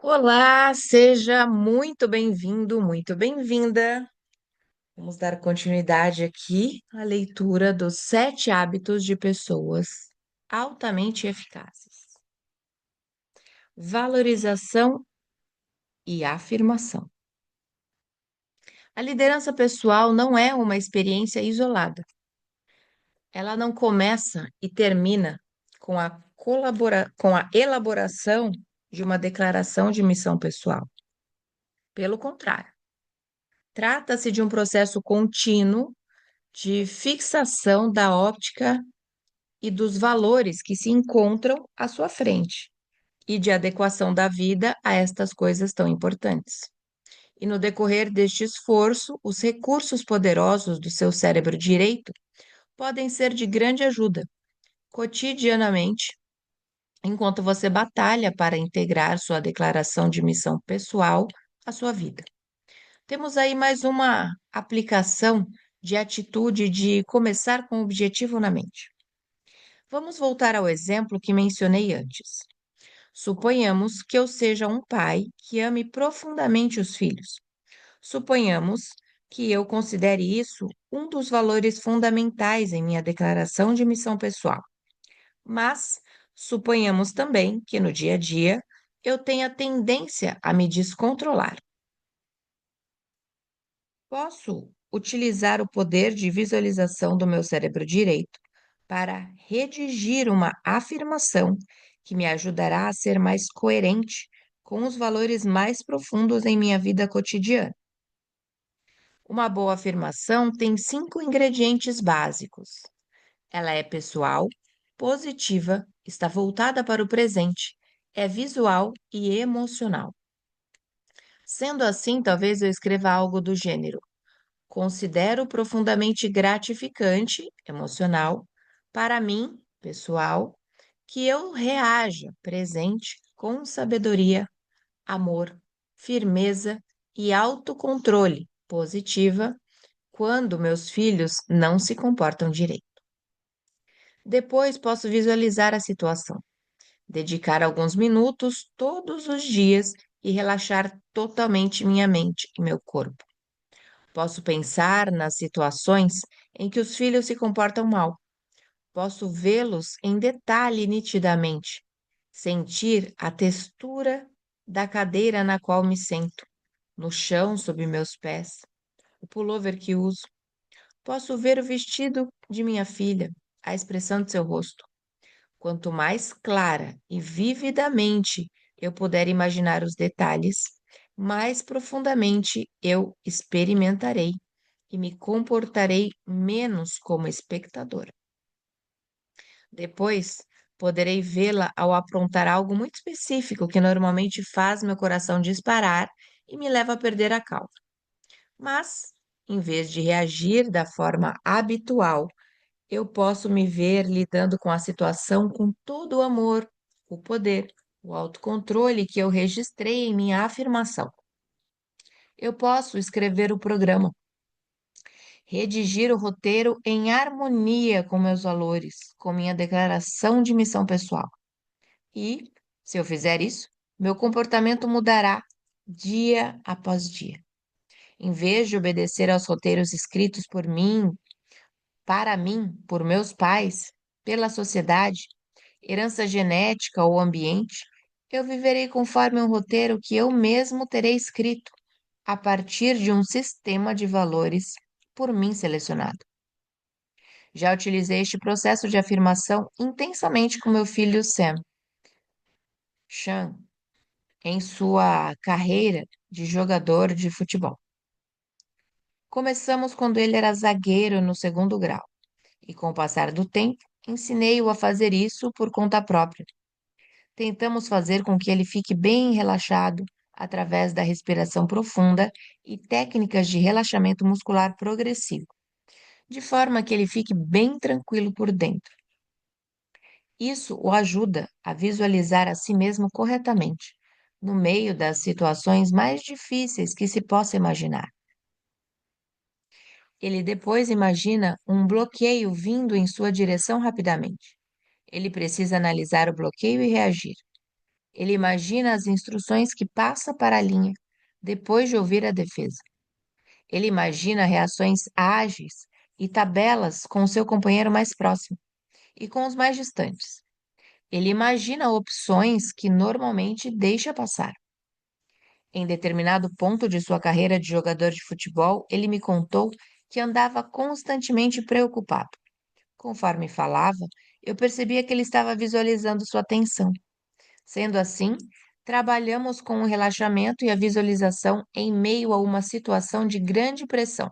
Olá, seja muito bem-vindo, muito bem-vinda. Vamos dar continuidade aqui à leitura dos 7 hábitos de pessoas altamente eficazes. Valorização e afirmação. A liderança pessoal não é uma experiência isolada. Ela não começa e termina com a elaboração de uma declaração de missão pessoal. Pelo contrário, trata-se de um processo contínuo de fixação da óptica e dos valores que se encontram à sua frente e de adequação da vida a estas coisas tão importantes. E no decorrer deste esforço, os recursos poderosos do seu cérebro direito podem ser de grande ajuda cotidianamente, enquanto você batalha para integrar sua declaração de missão pessoal à sua vida. Temos aí mais uma aplicação de atitude de começar com o objetivo na mente. Vamos voltar ao exemplo que mencionei antes. Suponhamos que eu seja um pai que ame profundamente os filhos. Suponhamos que eu considere isso um dos valores fundamentais em minha declaração de missão pessoal. Mas suponhamos também que no dia a dia eu tenha tendência a me descontrolar. Posso utilizar o poder de visualização do meu cérebro direito para redigir uma afirmação que me ajudará a ser mais coerente com os valores mais profundos em minha vida cotidiana. Uma boa afirmação tem 5 ingredientes básicos. Ela é pessoal, positiva, está voltada para o presente, é visual e emocional. Sendo assim, talvez eu escreva algo do gênero: considero profundamente gratificante, emocional, para mim, pessoal, que eu reaja presente com sabedoria, amor, firmeza e autocontrole positiva quando meus filhos não se comportam direito. Depois posso visualizar a situação, dedicar alguns minutos todos os dias e relaxar totalmente minha mente e meu corpo. Posso pensar nas situações em que os filhos se comportam mal. Posso vê-los em detalhe nitidamente, sentir a textura da cadeira na qual me sento, no chão sob meus pés, o pullover que uso. Posso ver o vestido de minha filha, a expressão de seu rosto. Quanto mais clara e vividamente eu puder imaginar os detalhes, mais profundamente eu experimentarei e me comportarei menos como espectadora. Depois, poderei vê-la ao aprontar algo muito específico que normalmente faz meu coração disparar e me leva a perder a calma. Mas, em vez de reagir da forma habitual, eu posso me ver lidando com a situação com todo o amor, o poder, o autocontrole que eu registrei em minha afirmação. Eu posso escrever o programa, redigir o roteiro em harmonia com meus valores, com minha declaração de missão pessoal. E, se eu fizer isso, meu comportamento mudará dia após dia. Em vez de obedecer aos roteiros escritos por mim, para mim, por meus pais, pela sociedade, herança genética ou ambiente, eu viverei conforme um roteiro que eu mesmo terei escrito, a partir de um sistema de valores por mim selecionado. Já utilizei este processo de afirmação intensamente com meu filho Sam, Sean, em sua carreira de jogador de futebol. Começamos quando ele era zagueiro no segundo grau, e com o passar do tempo, ensinei-o a fazer isso por conta própria. Tentamos fazer com que ele fique bem relaxado através da respiração profunda e técnicas de relaxamento muscular progressivo, de forma que ele fique bem tranquilo por dentro. Isso o ajuda a visualizar a si mesmo corretamente, no meio das situações mais difíceis que se possa imaginar. Ele depois imagina um bloqueio vindo em sua direção rapidamente. Ele precisa analisar o bloqueio e reagir. Ele imagina as instruções que passa para a linha, depois de ouvir a defesa. Ele imagina reações ágeis e tabelas com o seu companheiro mais próximo e com os mais distantes. Ele imagina opções que normalmente deixa passar. Em determinado ponto de sua carreira de jogador de futebol, ele me contou que andava constantemente preocupado. Conforme falava, eu percebia que ele estava visualizando sua tensão. Sendo assim, trabalhamos com o relaxamento e a visualização em meio a uma situação de grande pressão.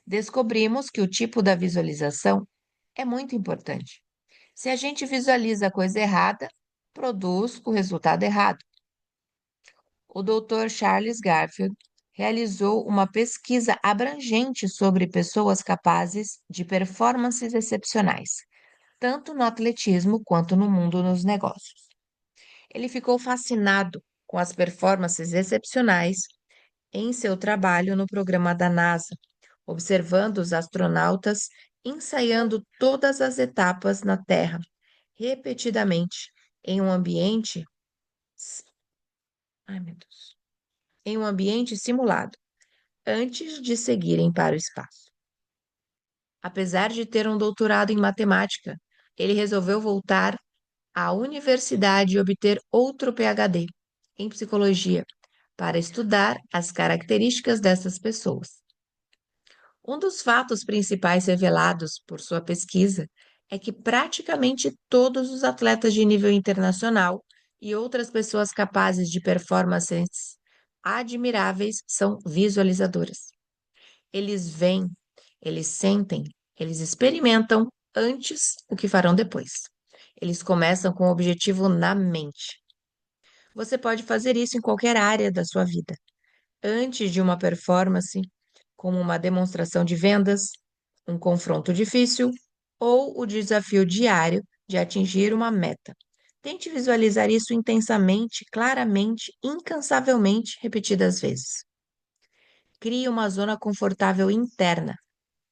Descobrimos que o tipo da visualização é muito importante. Se a gente visualiza a coisa errada, produz o resultado errado. O Dr. Charles Garfield realizou uma pesquisa abrangente sobre pessoas capazes de performances excepcionais, tanto no atletismo quanto no mundo dos negócios. Ele ficou fascinado com as performances excepcionais em seu trabalho no programa da NASA, observando os astronautas ensaiando todas as etapas na Terra, repetidamente, em um ambiente, ai meu Deus, em um ambiente simulado, antes de seguirem para o espaço. Apesar de ter um doutorado em matemática, ele resolveu voltar à universidade e obter outro PhD em psicologia para estudar as características dessas pessoas. Um dos fatos principais revelados por sua pesquisa é que praticamente todos os atletas de nível internacional e outras pessoas capazes de performances admiráveis são visualizadoras. Eles veem, eles sentem, eles experimentam antes o que farão depois. Eles começam com o objetivo na mente. Você pode fazer isso em qualquer área da sua vida. Antes de uma performance, como uma demonstração de vendas, um confronto difícil ou o desafio diário de atingir uma meta. Tente visualizar isso intensamente, claramente, incansavelmente, repetidas vezes. Crie uma zona confortável interna.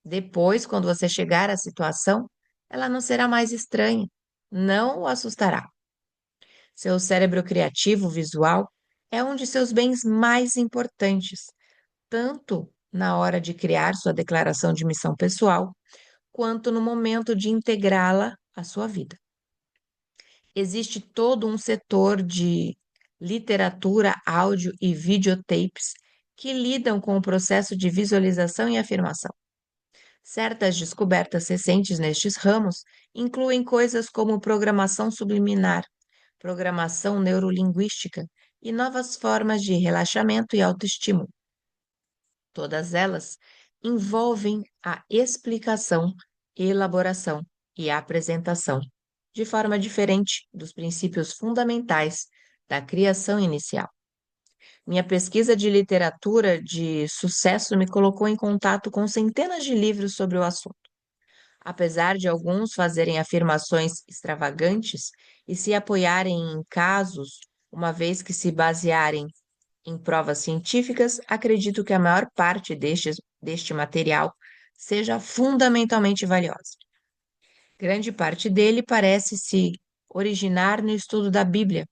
Depois, quando você chegar à situação, ela não será mais estranha, não o assustará. Seu cérebro criativo visual é um de seus bens mais importantes, tanto na hora de criar sua declaração de missão pessoal, quanto no momento de integrá-la à sua vida. Existe todo um setor de literatura, áudio e videotapes que lidam com o processo de visualização e afirmação. Certas descobertas recentes nestes ramos incluem coisas como programação subliminar, programação neurolinguística e novas formas de relaxamento e autoestímulo. Todas elas envolvem a explicação, elaboração e apresentação, de forma diferente dos princípios fundamentais da criação inicial. Minha pesquisa de literatura de sucesso me colocou em contato com centenas de livros sobre o assunto. Apesar de alguns fazerem afirmações extravagantes e se apoiarem em casos, uma vez que se basearem em provas científicas, acredito que a maior parte deste material seja fundamentalmente valiosa. Grande parte dele parece se originar no estudo da Bíblia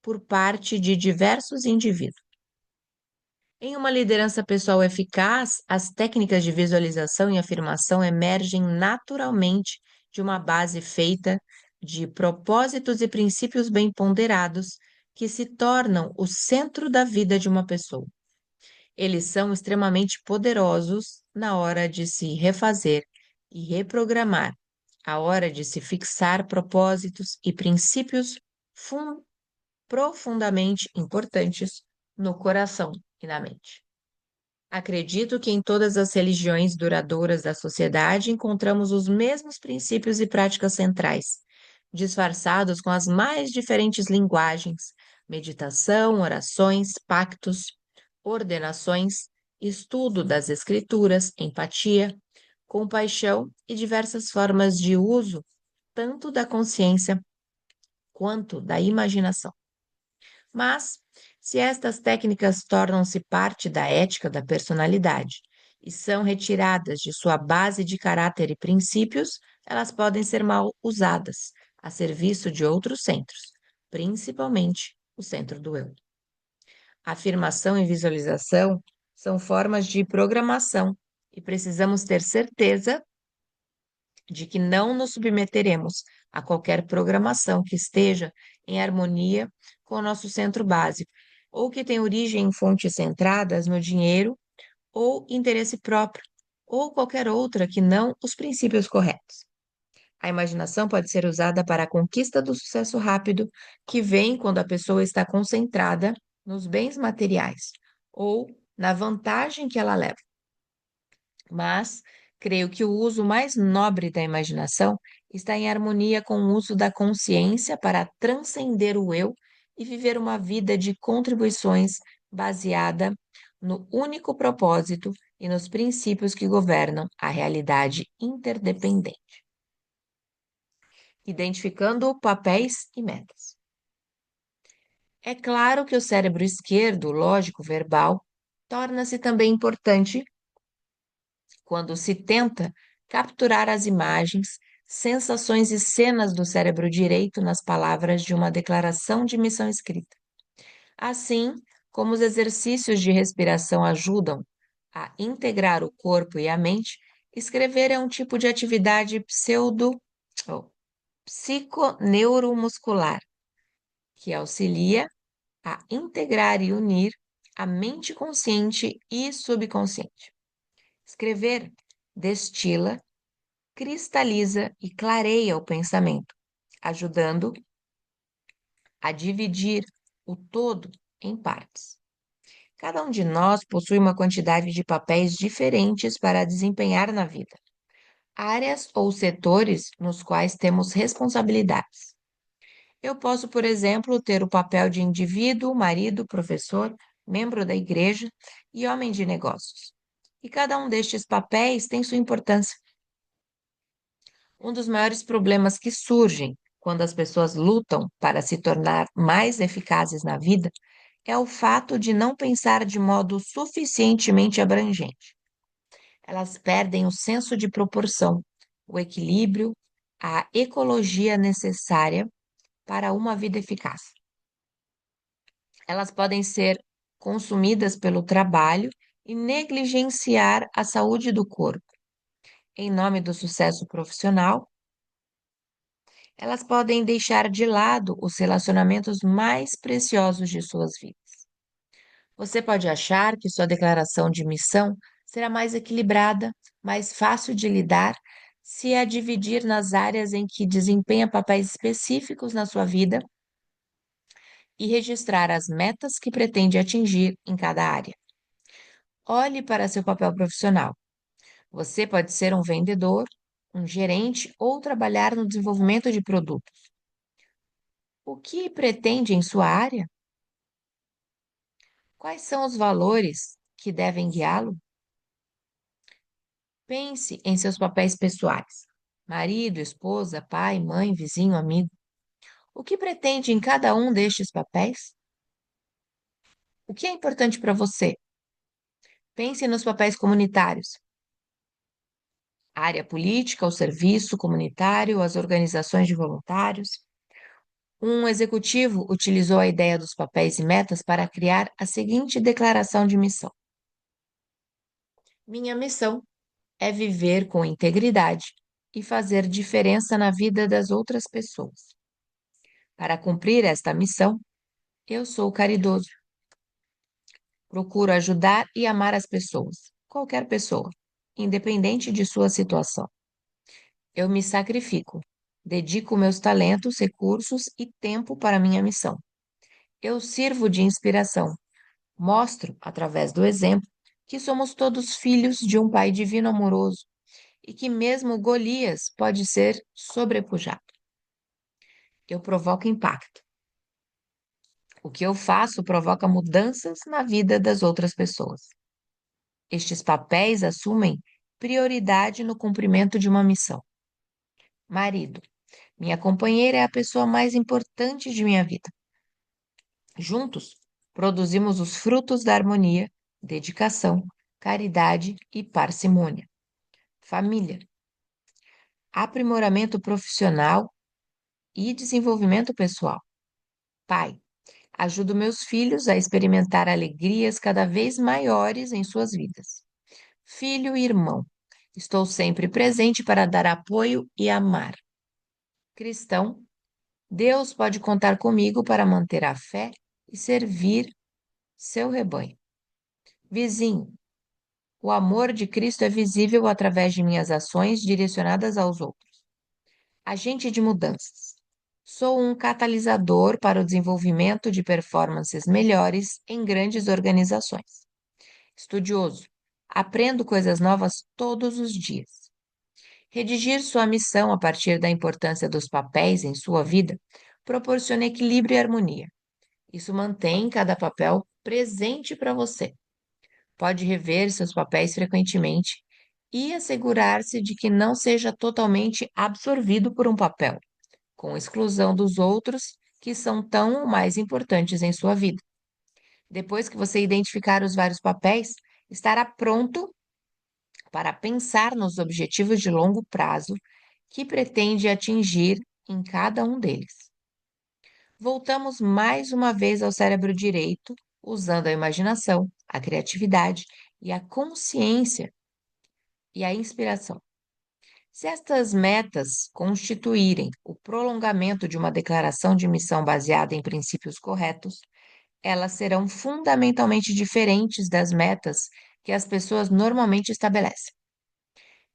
por parte de diversos indivíduos. Em uma liderança pessoal eficaz, as técnicas de visualização e afirmação emergem naturalmente de uma base feita de propósitos e princípios bem ponderados que se tornam o centro da vida de uma pessoa. Eles são extremamente poderosos na hora de se refazer e reprogramar, a hora de se fixar propósitos e princípios profundamente importantes no coração e na mente. Acredito que em todas as religiões duradouras da sociedade encontramos os mesmos princípios e práticas centrais, disfarçados com as mais diferentes linguagens, meditação, orações, pactos, ordenações, estudo das escrituras, empatia, compaixão e diversas formas de uso tanto da consciência quanto da imaginação. Mas, se estas técnicas tornam-se parte da ética da personalidade e são retiradas de sua base de caráter e princípios, elas podem ser mal usadas a serviço de outros centros, principalmente o centro do eu. Afirmação e visualização são formas de programação e precisamos ter certeza de que não nos submeteremos a qualquer programação que esteja em harmonia com o nosso centro básico, ou que tenha origem em fontes centradas no dinheiro ou interesse próprio, ou qualquer outra que não os princípios corretos. A imaginação pode ser usada para a conquista do sucesso rápido, que vem quando a pessoa está concentrada nos bens materiais ou na vantagem que ela leva. Mas creio que o uso mais nobre da imaginação está em harmonia com o uso da consciência para transcender o eu e viver uma vida de contribuições baseada no único propósito e nos princípios que governam a realidade interdependente, identificando papéis e metas. É claro que o cérebro esquerdo, lógico, verbal, torna-se também importante quando se tenta capturar as imagens, sensações e cenas do cérebro direito nas palavras de uma declaração de missão escrita. Assim como os exercícios de respiração ajudam a integrar o corpo e a mente, escrever é um tipo de atividade ou psiconeuromuscular que auxilia a integrar e unir a mente consciente e subconsciente. Escrever destila, cristaliza e clareia o pensamento, ajudando a dividir o todo em partes. Cada um de nós possui uma quantidade de papéis diferentes para desempenhar na vida, áreas ou setores nos quais temos responsabilidades. Eu posso, por exemplo, ter o papel de indivíduo, marido, professor, membro da igreja e homem de negócios. E cada um destes papéis tem sua importância. Um dos maiores problemas que surgem quando as pessoas lutam para se tornar mais eficazes na vida é o fato de não pensar de modo suficientemente abrangente. Elas perdem o senso de proporção, o equilíbrio, a ecologia necessária para uma vida eficaz. Elas podem ser consumidas pelo trabalho e negligenciar a saúde do corpo. Em nome do sucesso profissional, elas podem deixar de lado os relacionamentos mais preciosos de suas vidas. Você pode achar que sua declaração de missão será mais equilibrada, mais fácil de lidar, se a dividir nas áreas em que desempenha papéis específicos na sua vida e registrar as metas que pretende atingir em cada área. Olhe para seu papel profissional. Você pode ser um vendedor, um gerente ou trabalhar no desenvolvimento de produtos. O que pretende em sua área? Quais são os valores que devem guiá-lo? Pense em seus papéis pessoais: marido, esposa, pai, mãe, vizinho, amigo. O que pretende em cada um destes papéis? O que é importante para você? Pense nos papéis comunitários: a área política, o serviço comunitário, as organizações de voluntários. Um executivo utilizou a ideia dos papéis e metas para criar a seguinte declaração de missão: minha missão é viver com integridade e fazer diferença na vida das outras pessoas. Para cumprir esta missão, eu sou caridoso. Procuro ajudar e amar as pessoas, qualquer pessoa, independente de sua situação. Eu me sacrifico, dedico meus talentos, recursos e tempo para minha missão. Eu sirvo de inspiração, mostro, através do exemplo, que somos todos filhos de um Pai divino amoroso e que mesmo Golias pode ser sobrepujado. Eu provoco impacto. O que eu faço provoca mudanças na vida das outras pessoas. Estes papéis assumem prioridade no cumprimento de uma missão. Marido, minha companheira é a pessoa mais importante de minha vida. Juntos, produzimos os frutos da harmonia, dedicação, caridade e parcimônia. Família, aprimoramento profissional e desenvolvimento pessoal. Pai, Ajudo meus filhos a experimentar alegrias cada vez maiores em suas vidas. Filho e irmão, estou sempre presente para dar apoio e amar. Cristão, Deus pode contar comigo para manter a fé e servir seu rebanho. Vizinho, o amor de Cristo é visível através de minhas ações direcionadas aos outros. Agente de mudanças. Sou um catalisador para o desenvolvimento de performances melhores em grandes organizações. Estudioso. Aprendo coisas novas todos os dias. Redigir sua missão a partir da importância dos papéis em sua vida proporciona equilíbrio e harmonia. Isso mantém cada papel presente para você. Pode rever seus papéis frequentemente e assegurar-se de que não seja totalmente absorvido por um papel, com exclusão dos outros que são tão ou mais importantes em sua vida. Depois que você identificar os vários papéis, estará pronto para pensar nos objetivos de longo prazo que pretende atingir em cada um deles. Voltamos mais uma vez ao cérebro direito, usando a imaginação, a criatividade e a consciência e a inspiração. Se estas metas constituírem o prolongamento de uma declaração de missão baseada em princípios corretos, elas serão fundamentalmente diferentes das metas que as pessoas normalmente estabelecem.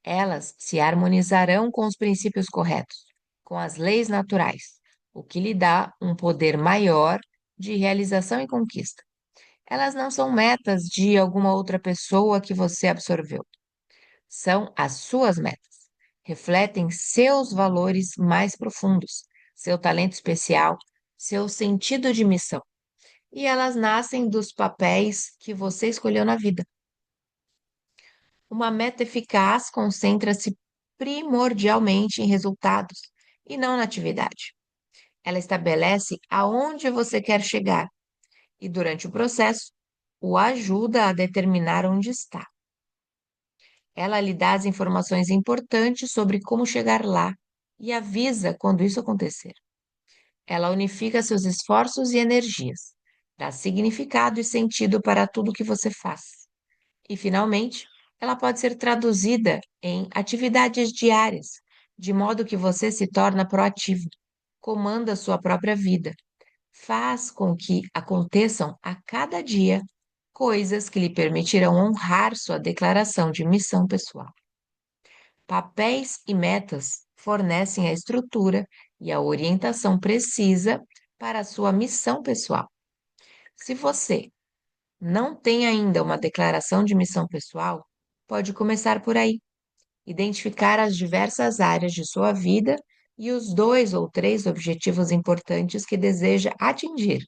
Elas se harmonizarão com os princípios corretos, com as leis naturais, o que lhe dá um poder maior de realização e conquista. Elas não são metas de alguma outra pessoa que você absorveu. São as suas metas. Refletem seus valores mais profundos, seu talento especial, seu sentido de missão. E elas nascem dos papéis que você escolheu na vida. Uma meta eficaz concentra-se primordialmente em resultados e não na atividade. Ela estabelece aonde você quer chegar e, durante o processo, o ajuda a determinar onde está. Ela lhe dá as informações importantes sobre como chegar lá e avisa quando isso acontecer. Ela unifica seus esforços e energias, dá significado e sentido para tudo que você faz. E, finalmente, ela pode ser traduzida em atividades diárias, de modo que você se torna proativo, comanda sua própria vida, faz com que aconteçam a cada dia coisas que lhe permitirão honrar sua declaração de missão pessoal. Papéis e metas fornecem a estrutura e a orientação precisa para a sua missão pessoal. Se você não tem ainda uma declaração de missão pessoal, pode começar por aí. Identificar as diversas áreas de sua vida e os 2 ou 3 objetivos importantes que deseja atingir.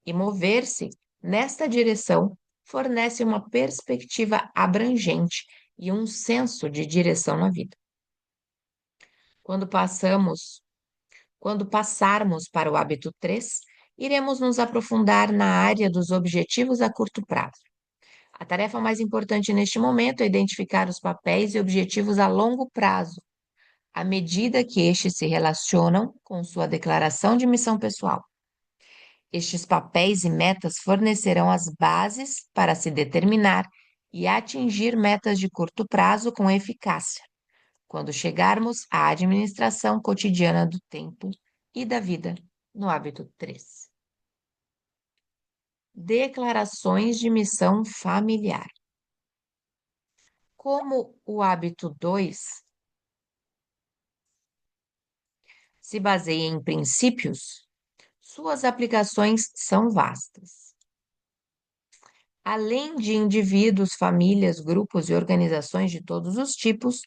E mover-se nesta direção fornece uma perspectiva abrangente e um senso de direção na vida. Quando passamos, quando passarmos para o hábito 3, iremos nos aprofundar na área dos objetivos a curto prazo. A tarefa mais importante neste momento é identificar os papéis e objetivos a longo prazo, à medida que estes se relacionam com sua declaração de missão pessoal. Estes papéis e metas fornecerão as bases para se determinar e atingir metas de curto prazo com eficácia, quando chegarmos à administração cotidiana do tempo e da vida, no hábito 3. Declarações de missão familiar. Como o hábito 2 se baseia em princípios, suas aplicações são vastas. Além de indivíduos, famílias, grupos e organizações de todos os tipos,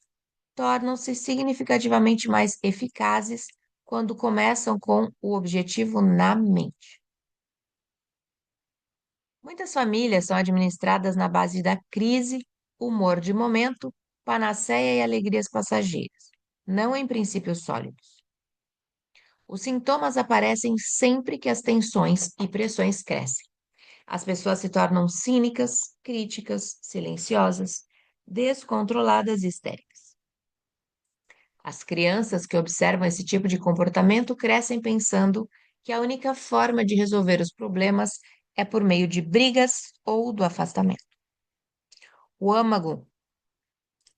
tornam-se significativamente mais eficazes quando começam com o objetivo na mente. Muitas famílias são administradas na base da crise, humor de momento, panaceia e alegrias passageiras, não em princípios sólidos. Os sintomas aparecem sempre que as tensões e pressões crescem. As pessoas se tornam cínicas, críticas, silenciosas, descontroladas e histéricas. As crianças que observam esse tipo de comportamento crescem pensando que a única forma de resolver os problemas é por meio de brigas ou do afastamento. O âmago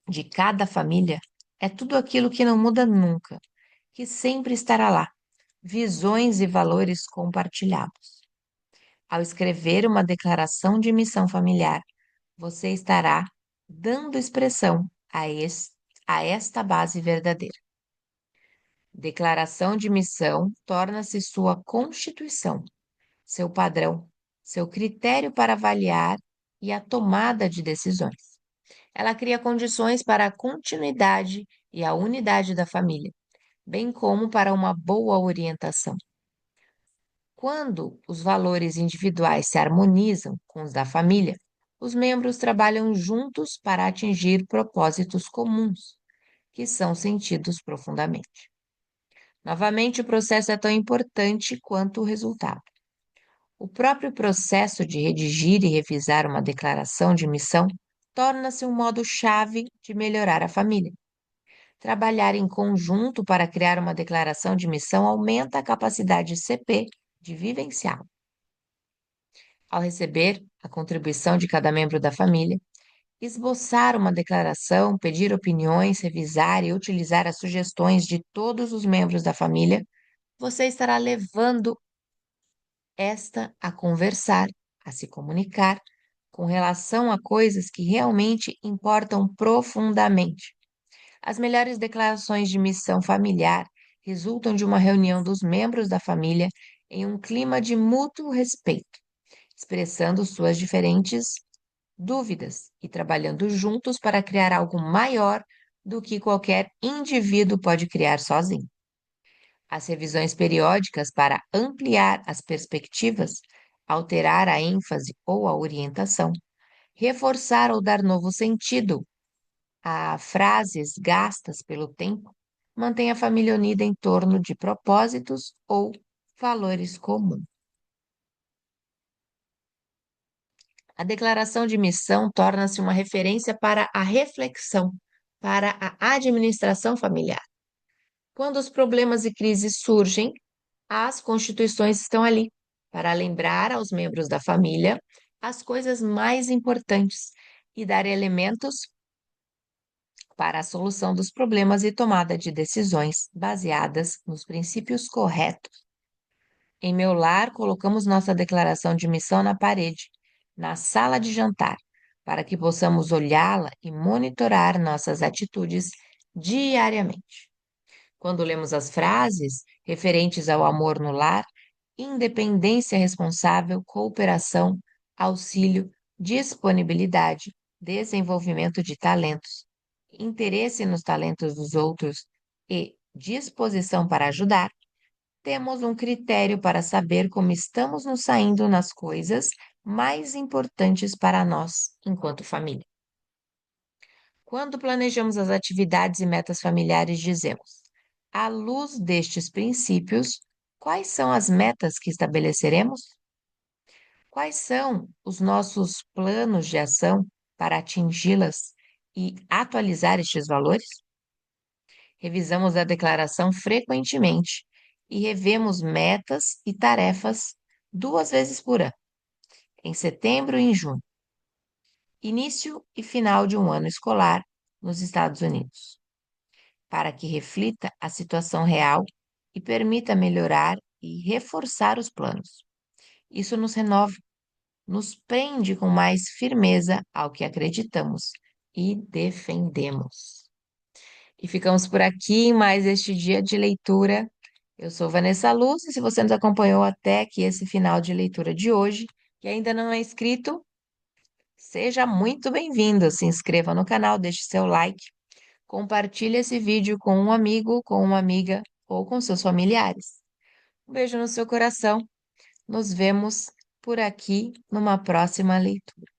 de cada família é tudo aquilo que não muda nunca, que sempre estará lá, visões e valores compartilhados. Ao escrever uma declaração de missão familiar, você estará dando expressão a esta base verdadeira. Declaração de missão torna-se sua constituição, seu padrão, seu critério para avaliar e a tomada de decisões. Ela cria condições para a continuidade e a unidade da família, bem como para uma boa orientação. Quando os valores individuais se harmonizam com os da família, os membros trabalham juntos para atingir propósitos comuns, que são sentidos profundamente. Novamente, o processo é tão importante quanto o resultado. O próprio processo de redigir e revisar uma declaração de missão torna-se um modo-chave de melhorar a família. Trabalhar em conjunto para criar uma declaração de missão aumenta a capacidade CP de vivenciá-la. Ao receber a contribuição de cada membro da família, esboçar uma declaração, pedir opiniões, revisar e utilizar as sugestões de todos os membros da família, você estará levando esta a conversar, a se comunicar com relação a coisas que realmente importam profundamente. As melhores declarações de missão familiar resultam de uma reunião dos membros da família em um clima de mútuo respeito, expressando suas diferentes dúvidas e trabalhando juntos para criar algo maior do que qualquer indivíduo pode criar sozinho. As revisões periódicas para ampliar as perspectivas, alterar a ênfase ou a orientação, reforçar ou dar novo sentido a frases gastas pelo tempo, mantém a família unida em torno de propósitos ou valores comuns. A declaração de missão torna-se uma referência para a reflexão, para a administração familiar. Quando os problemas e crises surgem, as constituições estão ali para lembrar aos membros da família as coisas mais importantes e dar elementos para a solução dos problemas e tomada de decisões baseadas nos princípios corretos. Em meu lar, colocamos nossa declaração de missão na parede, na sala de jantar, para que possamos olhá-la e monitorar nossas atitudes diariamente. Quando lemos as frases referentes ao amor no lar, independência responsável, cooperação, auxílio, disponibilidade, desenvolvimento de talentos, interesse nos talentos dos outros e disposição para ajudar, temos um critério para saber como estamos nos saindo nas coisas mais importantes para nós enquanto família. Quando planejamos as atividades e metas familiares, dizemos: à luz destes princípios, quais são as metas que estabeleceremos? Quais são os nossos planos de ação para atingi-las e atualizar estes valores? Revisamos a declaração frequentemente e revemos metas e tarefas 2 vezes por ano, em setembro e em junho, início e final de um ano escolar nos Estados Unidos, para que reflita a situação real e permita melhorar e reforçar os planos. Isso nos renova, nos prende com mais firmeza ao que acreditamos e defendemos. E ficamos por aqui em mais este dia de leitura. Eu sou Vanessa Luz, e se você nos acompanhou até aqui esse final de leitura de hoje e ainda não é inscrito, seja muito bem-vindo. Se inscreva no canal, deixe seu like, compartilhe esse vídeo com um amigo, com uma amiga ou com seus familiares. Um beijo no seu coração. Nos vemos por aqui numa próxima leitura.